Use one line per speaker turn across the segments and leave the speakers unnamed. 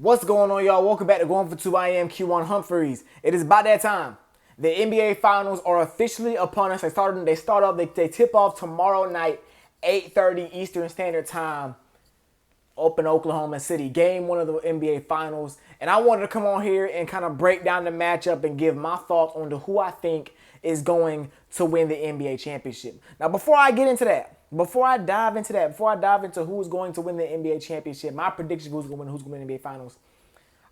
What's going on, y'all? Welcome back to Going for Two. I am kejuannh Humphreys. It is about that time. The NBA Finals are officially upon us. They tip off tomorrow night, 8:30 Eastern Standard Time, up in Oklahoma City. Game one of the NBA Finals. And I wanted to come on here and kind of break down the matchup and give my thoughts on who I think is going to win the NBA championship. Now, before I dive into who's going to win the NBA championship, my prediction who's going to win the NBA Finals,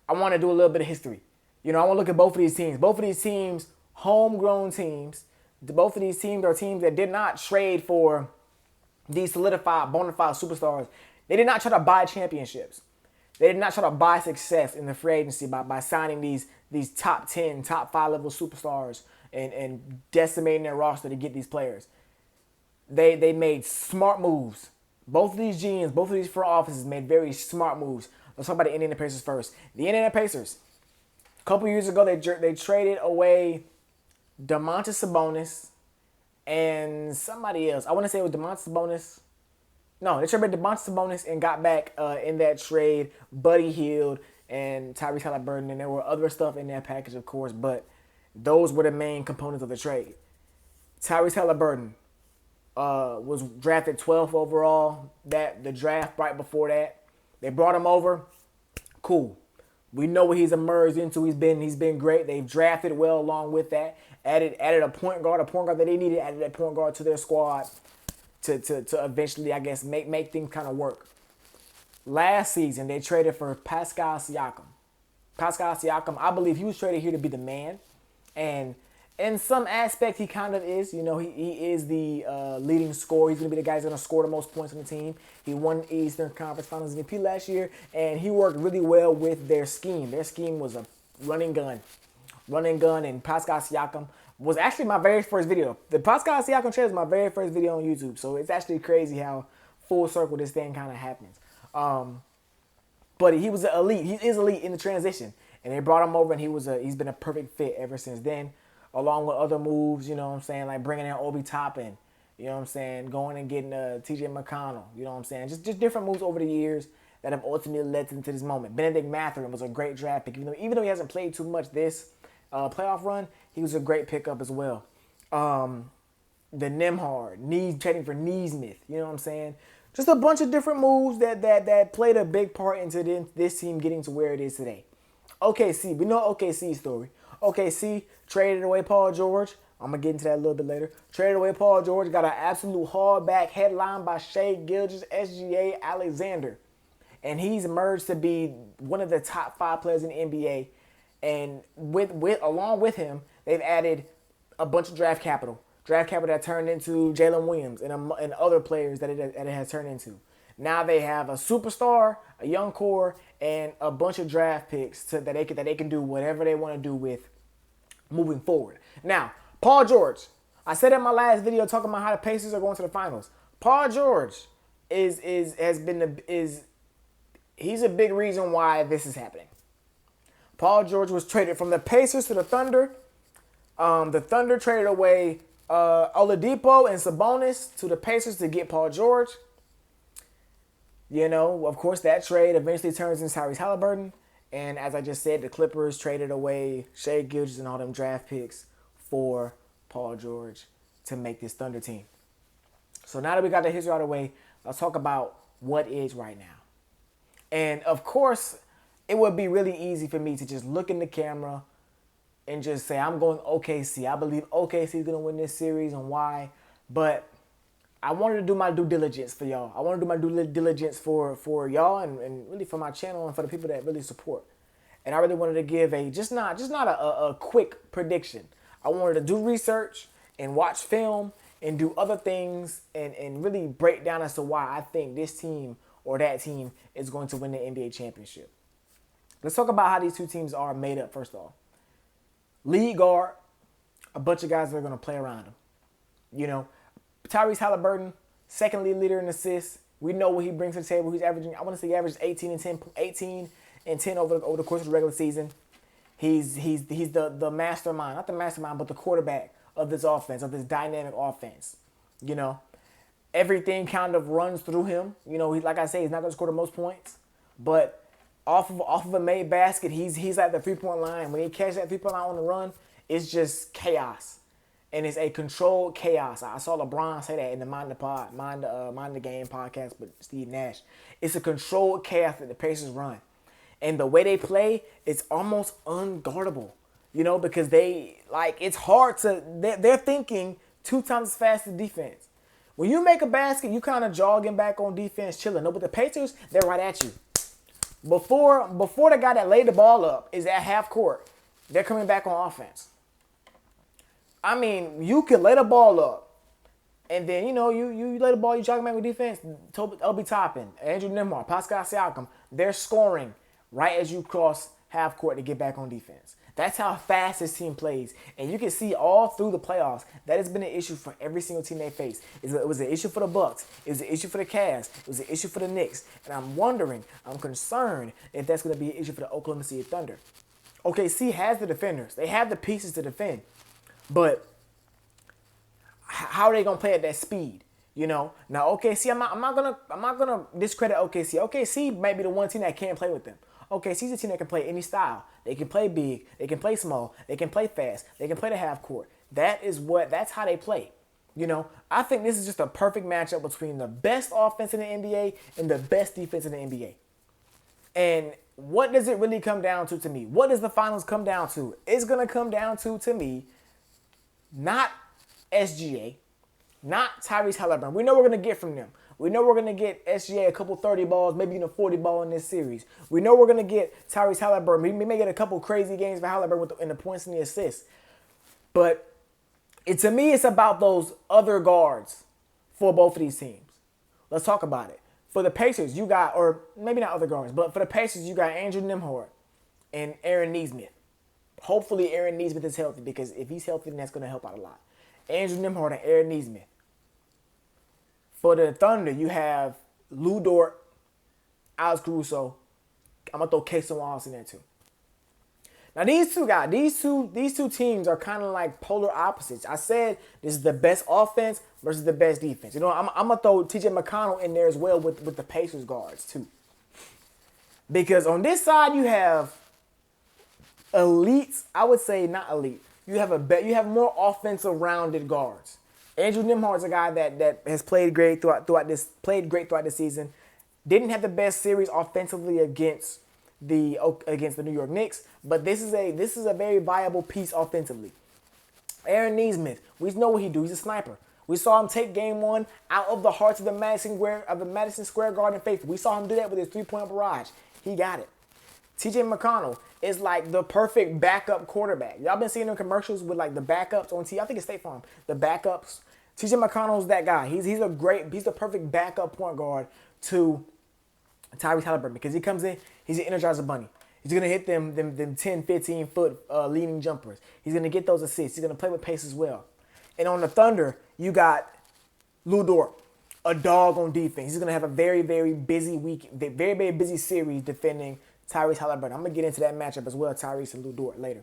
I want to do a little bit of history. I want to look at both of these teams. Both of these teams, homegrown teams. Both of these teams are teams that did not trade for these solidified, bona fide superstars. They did not try to buy championships. They did not try to buy success in the free agency by signing these top 10, top 5 level superstars and decimating their roster to get these players. They made smart moves. Both of these GMs, both of these front offices made very smart moves. Let's talk about the Indiana Pacers first. The Indiana Pacers, a couple years ago, they traded away Domantas Sabonis and somebody else. I want to say it was Domantas Sabonis. No, they traded Domantas Sabonis and got back in that trade Buddy Hield and Tyrese Haliburton, and there were other stuff in that package, of course, but those were the main components of the trade. Tyrese Haliburton was drafted 12th overall. The draft right before that, they brought him over. Cool. We know what he's emerged into. He's been great. They've drafted well along with that. Added a point guard that they needed. Added that point guard to their squad to eventually, I guess, make things kind of work. Last season, they traded for Pascal Siakam. Pascal Siakam, I believe he was traded here to be the man. And in some aspect, he kind of is. He is the leading scorer. He's going to be the guy who's going to score the most points on the team. He won Eastern Conference Finals MVP last year, and he worked really well with their scheme. Their scheme was a running gun, and Pascal Siakam was actually my very first video. The Pascal Siakam trade was my very first video on YouTube, so it's actually crazy how full circle this thing kind of happens. But he was an elite. He is elite in the transition, and they brought him over, and he's been a perfect fit ever since then. Along with other moves, like bringing in Obi Toppin, going and getting TJ McConnell, just different moves over the years that have ultimately led into this moment. Benedict Mathurin was a great draft pick, even though he hasn't played too much this playoff run, he was a great pickup as well. The Nembhard, trading for Neesmith, just a bunch of different moves that played a big part into this team getting to where it is today. OKC, we know OKC's story. OKC traded away Paul George. I'm going to get into that a little bit later. Traded away Paul George. Got an absolute hardback headline by Shai Gilgeous, SGA, Alexander. And he's emerged to be one of the top 5 players in the NBA. And along with him, they've added a bunch of draft capital. Draft capital that turned into Jalen Williams and other players that it has turned into. Now they have a superstar, a young core, and a bunch of draft picks that they can do whatever they want to do with moving forward. Now, Paul George. I said in my last video talking about how the Pacers are going to the finals. Paul George he's a big reason why this is happening. Paul George was traded from the Pacers to the Thunder. The Thunder traded away Oladipo and Sabonis to the Pacers to get Paul George. Of course, that trade eventually turns into Tyrese Haliburton. And as I just said, the Clippers traded away Shai Gilgeous and all them draft picks for Paul George to make this Thunder team. So now that we got the history out of the way, let's talk about what is right now. And of course, it would be really easy for me to just look in the camera and just say, I'm going OKC. I believe OKC is going to win this series and why. But I wanted to do my due diligence for y'all. I want to do my due diligence for y'all and really for my channel and for the people that really support. And I really wanted to give just not a quick prediction. I wanted to do research and watch film and do other things and really break down as to why I think this team or that team is going to win the NBA championship. Let's talk about how these two teams are made up first off. Lead guard, a bunch of guys that are going to play around him. Tyrese Haliburton, second lead leader in assists. We know what he brings to the table. He's averaging, I want to say he averages 18 and 10 over the course of the regular season. He's the mastermind, not the mastermind, but the quarterback of this offense, of this dynamic offense. Everything kind of runs through him. Like I say, he's not going to score the most points, but off of a made basket, he's at the 3-point line. When he catches that 3-point line on the run, it's just chaos. And it's a controlled chaos. I saw LeBron say that in the Mind the Game podcast with Steve Nash. It's a controlled chaos that the Pacers run. And the way they play, it's almost unguardable. Because it's hard to, they're thinking 2 times as fast as defense. When you make a basket, you kind of jogging back on defense, chilling. No, but the Pacers, they're right at you. Before the guy that laid the ball up is at half court, they're coming back on offense. I mean, you can lay the ball up, and then, you lay the ball, you jogging back with defense. Obi Toppin, Andrew Nembhard, Pascal Siakam, they're scoring right as you cross half court to get back on defense. That's how fast this team plays. And you can see all through the playoffs, that has been an issue for every single team they face. It was an issue for the Bucks. It was an issue for the Cavs. It was an issue for the Knicks. And I'm concerned if that's going to be an issue for the Oklahoma City Thunder. OKC has the defenders. They have the pieces to defend. But how are they going to play at that speed? Now OKC, I'm not gonna discredit OKC. OKC might be the one team that can't play with them. OKC's a team that can play any style. They can play big. They can play small. They can play fast. They can play the half court. That's how they play. I think this is just a perfect matchup between the best offense in the NBA and the best defense in the NBA. And what does it really come down to me? What does the finals come down to? It's going to come down to me, not SGA, not Tyrese Halliburton. We know we're going to get from them. We know we're going to get SGA a couple 30 balls, maybe even a 40 ball in this series. We know we're going to get Tyrese Halliburton. We may get a couple crazy games for Halliburton in the points and the assists. But to me, it's about those other guards for both of these teams. Let's talk about it. For the Pacers, you got, or maybe not other guards, but for the Pacers, you got Andrew Nembhard and Aaron Nesmith. Hopefully Aaron Nesmith is healthy, because if he's healthy, then that's going to help out a lot. Andrew Nembhard and Aaron Nesmith. For the Thunder, you have Lou Dort, Alex Caruso. I'm going to throw Kejuannh Wallace in there too. Now these two guys, these two teams are kind of like polar opposites. I said this is the best offense versus the best defense. I'm going to throw TJ McConnell in there as well with the Pacers guards too. Because on this side you have elites, I would say not elite. You have more offensive rounded guards. Andrew Nembhard's a guy that has played great throughout this season. Didn't have the best series offensively against the New York Knicks, but this is a very viable piece offensively. Aaron Nesmith, we know what he do. He's a sniper. We saw him take game 1 out of the hearts of the Madison Square Garden faithful. We saw him do that with his 3-point barrage. He got it. TJ McConnell is like the perfect backup quarterback. Y'all been seeing them commercials with like the backups on TV. I think it's State Farm. The backups. TJ McConnell's that guy. He's the perfect backup point guard to Tyrese Halliburton, because he comes in, he's an Energizer Bunny. He's going to hit them 10, 15 foot leaning jumpers. He's going to get those assists. He's going to play with pace as well. And on the Thunder, you got Lou Dort, a dog on defense. He's going to have a very, very busy week, very, very busy series defending Tyrese Halliburton. I'm going to get into that matchup as well, Tyrese and Lou Dort, later.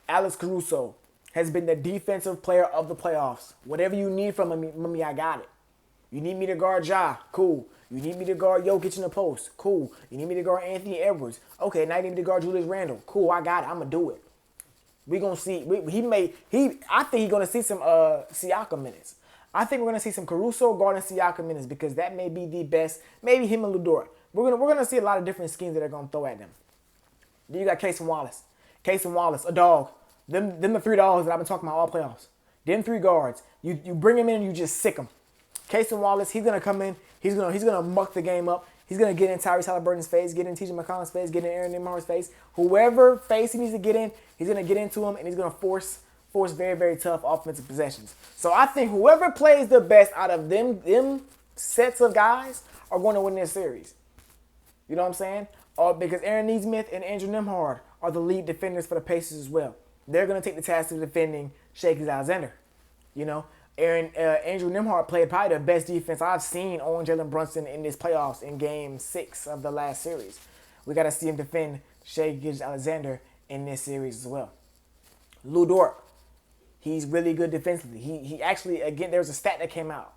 Alex Caruso has been the defensive player of the playoffs. Whatever you need from me, I got it. You need me to guard Ja? Cool. You need me to guard Jokic in the post? Cool. You need me to guard Anthony Edwards? Okay, now you need me to guard Julius Randle. Cool, I got it. I'm going to do it. We're going to see. I think he's going to see some Siakam minutes. I think we're going to see some Caruso guarding Siakam minutes, because that may be the best. Maybe him and Lou Dort. We're gonna see a lot of different schemes that they're going to throw at them. Then you got Kejuannh Wallace. Kejuannh Wallace, a dog. Them the 3 dogs that I've been talking about all playoffs. Them 3 guards. You bring him in and you just sick him. Kejuannh Wallace, he's gonna come in. He's gonna muck the game up. He's gonna get in Tyrese Halliburton's face, get in TJ McConnell's face, get in Aaron Nembhard's face. Whoever face he needs to get in, he's gonna get into him, and he's gonna force very, very tough offensive possessions. So I think whoever plays the best out of them sets of guys are going to win this series. You know what I'm saying? Because Aaron Nesmith and Andrew Nembhard are the lead defenders for the Pacers as well. They're going to take the task of defending Shai Alexander. Andrew Nembhard played probably the best defense I've seen on Jalen Brunson in this playoffs in Game 6 of the last series. We got to see him defend Shai Alexander in this series as well. Lou Dort, he's really good defensively. He actually, again, there was a stat that came out.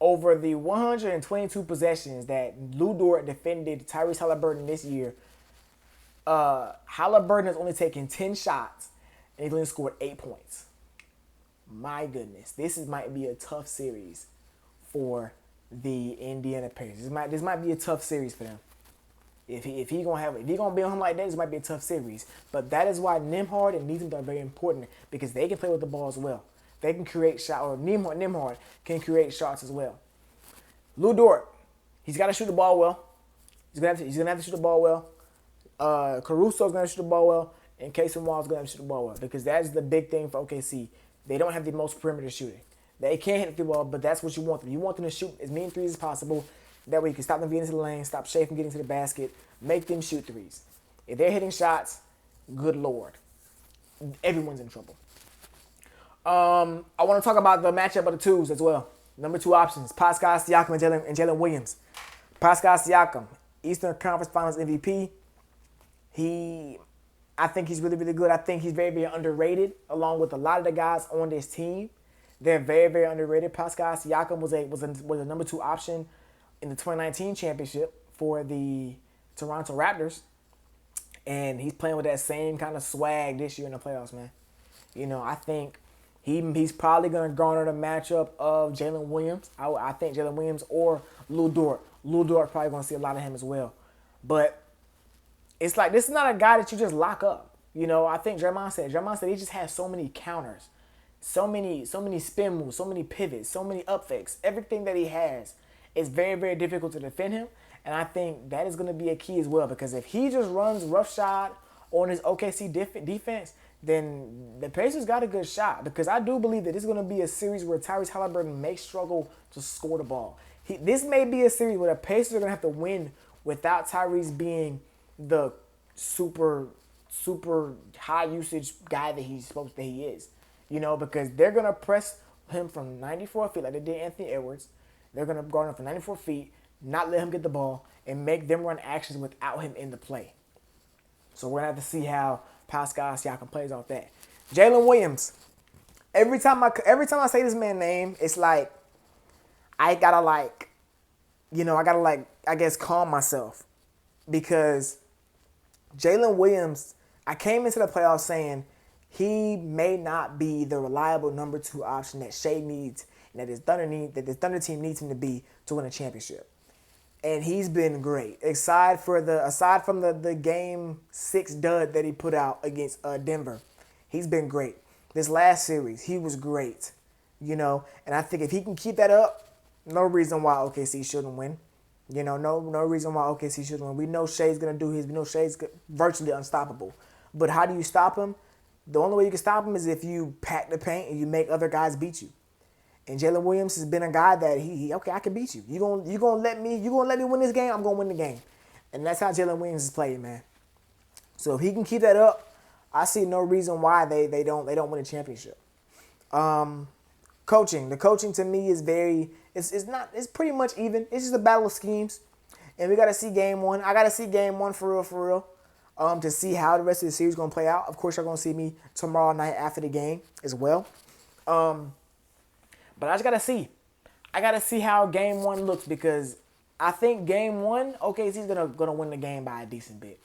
over the 122 possessions that Lou Dort defended Tyrese Halliburton this year, Halliburton has only taken 10 shots and he's only scored 8 points. My goodness, might be a tough series for the Indiana Pacers. This might be a tough series for them. If he gonna be on him like that, this might be a tough series. But that is why Nembhard and Neesmith are very important, because they can play with the ball as well. They can create shots, or Nembhard can create shots as well. Lou Dort, he's got to shoot the ball well. He's gonna have to shoot the ball well. Caruso's gonna shoot the ball well, and Casey Wall's gonna shoot the ball well, because that's the big thing for OKC. They don't have the most perimeter shooting. They can't hit the ball, but that's what you want them. You want them to shoot as many threes as possible. That way you can stop them getting into the lane, stop Shea from getting to the basket, make them shoot threes. If they're hitting shots, good Lord, everyone's in trouble. I want to talk about the matchup of the twos as well. Number 2 options, Pascal Siakam and Jalen Williams. Pascal Siakam, Eastern Conference Finals MVP. I think he's really, really good. I think he's very, very underrated, along with a lot of the guys on this team. They're very, very underrated. Pascal Siakam was a number 2 option in the 2019 championship for the Toronto Raptors. And he's playing with that same kind of swag this year in the playoffs, man. You know, I think he's probably going to garner the matchup of Jalen Williams. I think Jalen Williams or Lou Dort. Lou Dort probably going to see a lot of him as well. But it's like, this is not a guy that you just lock up. You know, I think Draymond said he just has so many counters, so many spin moves, so many pivots, so many up fakes. Everything that he has, it's very, very difficult to defend him. And I think that is going to be a key as well, because if he just runs roughshod on his OKC defense, then the Pacers got a good shot, because I do believe that this is going to be a series where Tyrese Halliburton may struggle to score the ball. This may be a series where the Pacers are going to have to win without Tyrese being the super high usage guy that he is. You know, because they're going to press him from 94 feet like they did Anthony Edwards. They're going to guard him from 94 feet, not let him get the ball, and make them run actions without him in the play. So we're going to have to see how Pascal Siakam plays off that. Jalen Williams. Every time I say this man's name, it's like I gotta I guess calm myself, because Jalen Williams, I came into the playoffs saying he may not be the reliable number 2 option that Shea needs and that this Thunder team needs him to be to win a championship. And he's been great. Aside from the game 6 dud that he put out against Denver, he's been great. This last series, he was great. You know, and I think if he can keep that up, no reason why OKC shouldn't win. You know, no reason why OKC shouldn't win. We know Shea's going to do his. We know Shea's virtually unstoppable. But how do you stop him? The only way you can stop him is if you pack the paint and you make other guys beat you. And Jalen Williams has been a guy that I can beat you. You gonna let me win this game, I'm gonna win the game. And that's how Jalen Williams is playing, man. So if he can keep that up, I see no reason why they don't win a championship. Coaching. The coaching to me is it's pretty much even. It's just a battle of schemes. And we gotta see game 1. I gotta see game 1 for real. To see how the rest of the series is gonna play out. Of course, you're gonna see me tomorrow night after the game as well. But I just gotta see. I gotta see how game 1 looks, because I think game 1, OKC's gonna win the game by a decent bit.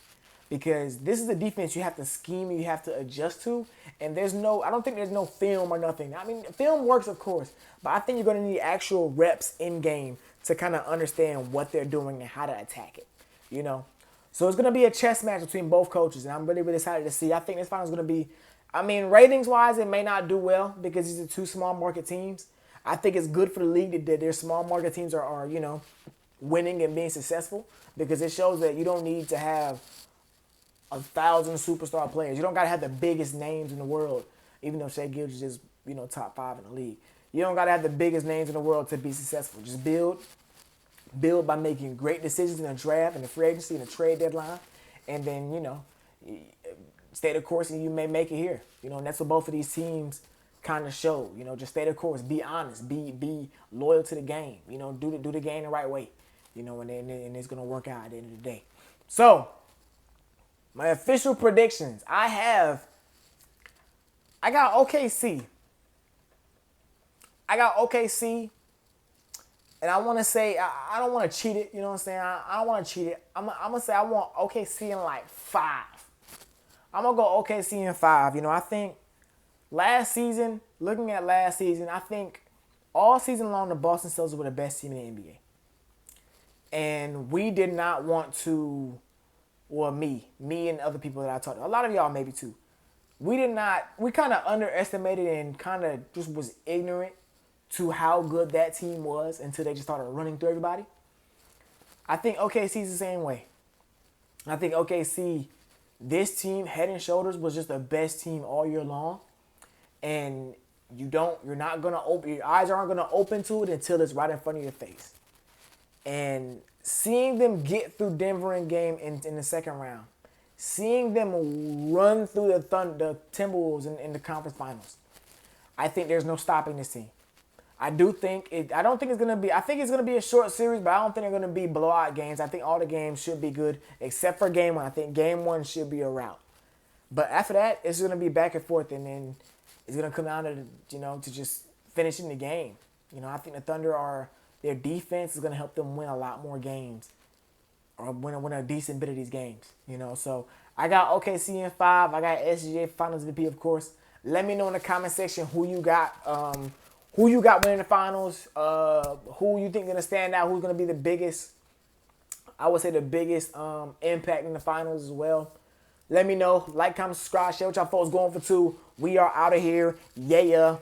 Because this is a defense you have to scheme, you have to adjust to, and I don't think there's no film or nothing. I mean, film works, of course, but I think you're gonna need actual reps in game to kind of understand what they're doing and how to attack it. You know, so it's gonna be a chess match between both coaches, and I'm really, really excited to see. I think this final's gonna be, ratings wise, it may not do well because these are 2 small market teams. I think it's good for the league that their small market teams are winning and being successful, because it shows that you don't need to have 1,000 superstar players. You don't got to have the biggest names in the world, even though Shea Gilgeous is top 5 in the league. You don't got to have the biggest names in the world to be successful. Just build by making great decisions in the draft and the free agency and the trade deadline, and then stay the course and you may make it here. And that's what both of these teams kind of show. Just stay the course, be honest, be loyal to the game. Do the game the right way. And it's gonna work out at the end of the day. So my official predictions, I got OKC. And I want to say, I don't want to cheat it. You know what I'm saying? I don't want to cheat it. I'm going to say I want OKC in like 5. I'm going to go OKC in 5. You know, I think last season, looking at last season, I think all season long the Boston Celtics were the best team in the NBA. And we did not want to, well, me and other people that I talked to, a lot of y'all maybe too. We kind of underestimated and kind of just was ignorant to how good that team was until they just started running through everybody. I think OKC's the same way. I think OKC, this team, head and shoulders, was just the best team all year long. And you're not gonna open, your eyes aren't gonna open to it until it's right in front of your face. And seeing them get through Denver in the second round, seeing them run through the Timberwolves in the conference finals, I think there's no stopping this team. I think it's gonna be a short series, but I don't think they're gonna be blowout games. I think all the games should be good, except for game 1. I think game 1 should be a rout. But after that, it's gonna be back and forth, and then it's gonna come down to just finishing the game. I think the Thunder their defense is gonna help them win a lot more games, or win a decent bit of these games. So I got OKC in 5. I got SGA Finals MVP, of course. Let me know in the comment section who you got. Who you got winning the finals? Who you think gonna stand out? Who's gonna be the biggest? I would say the biggest impact in the finals as well. Let me know. Like, comment, subscribe, share what y'all folks going for too. We are out of here. Yeah.